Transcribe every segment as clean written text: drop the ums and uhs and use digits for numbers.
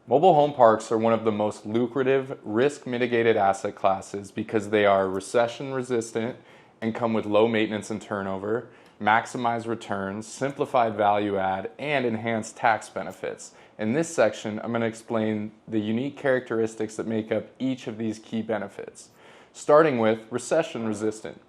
Mobile home parks are one of the most lucrative, risk-mitigated asset classes because they are recession-resistant and come with low maintenance and turnover, maximize returns, simplified value add, and enhanced tax benefits. In this section, I'm going to explain the unique characteristics that make up each of these key benefits, starting with recession-resistant.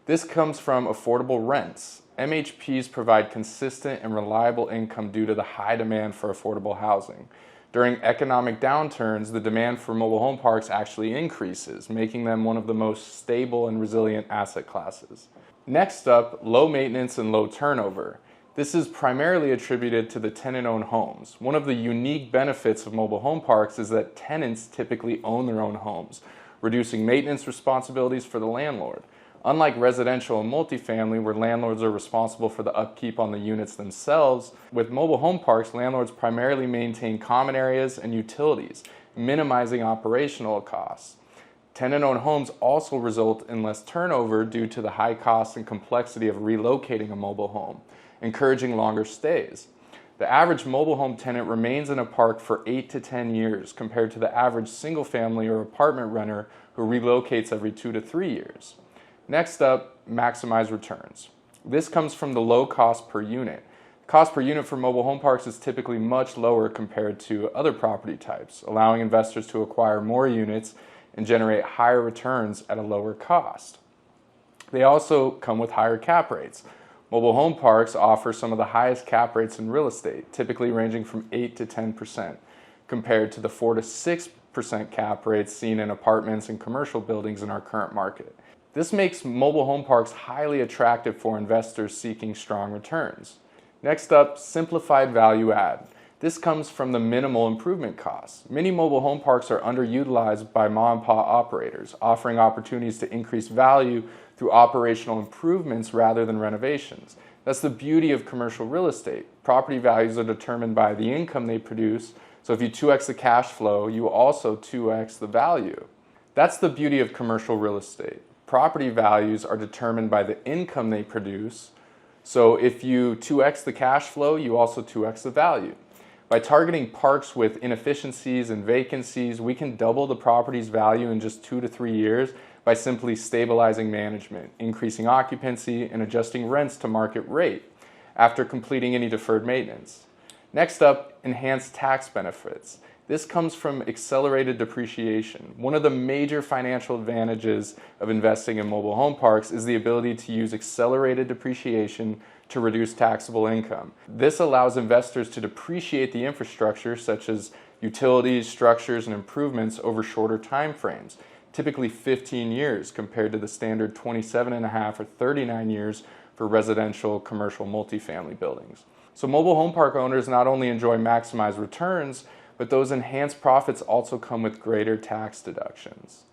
This comes from affordable rents. MHPs provide consistent and reliable income due to the high demand for affordable housing. During economic downturns, the demand for mobile home parks actually increases, making them one of the most stable and resilient asset classes. Next up, low maintenance and low turnover. This is primarily attributed to the tenant-owned homes. One of the unique benefits of mobile home parks is that tenants typically own their own homes, reducing maintenance responsibilities for the landlord. Unlike residential and multifamily, where landlords are responsible for the upkeep on the units themselves, with mobile home parks, landlords primarily maintain common areas and utilities, minimizing operational costs. Tenant-owned homes also result in less turnover due to the high cost and complexity of relocating a mobile home, encouraging longer stays. The average mobile home tenant remains in a park for 8 to 10 years compared to the average single-family or apartment renter who relocates every 2 to 3 years. Next up, maximize returns. This comes from the low cost per unit. Cost per unit for mobile home parks is typically much lower compared to other property types, allowing investors to acquire more units and generate higher returns at a lower cost. They also come with higher cap rates. Mobile home parks offer some of the highest cap rates in real estate, typically ranging from 8 to 10%, compared to the 4 to 6% cap rates seen in apartments and commercial buildings in our current market. This makes mobile home parks highly attractive for investors seeking strong returns. Next up, simplified value add. This comes from the minimal improvement costs. Many mobile home parks are underutilized by mom-and-pop operators, offering opportunities to increase value through operational improvements rather than renovations. That's the beauty of commercial real estate. Property values are determined by the income they produce, so if you 2x the cash flow, you also 2x the value. That's the beauty of commercial real estate. Property values are determined by the income they produce, so if you 2x the cash flow, you also 2x the value. By targeting parks with inefficiencies and vacancies, we can double the property's value in just 2 to 3 years by simply stabilizing management, increasing occupancy, and adjusting rents to market rate after completing any deferred maintenance. Next up, enhanced tax benefits. This comes from accelerated depreciation. One of the major financial advantages of investing in mobile home parks is the ability to use accelerated depreciation to reduce taxable income. This allows investors to depreciate the infrastructure such as utilities, structures, and improvements over shorter time frames, typically 15 years compared to the standard 27.5 or 39 years for residential, commercial, multifamily buildings. So mobile home park owners not only enjoy maximized returns, but those enhanced profits also come with greater tax deductions.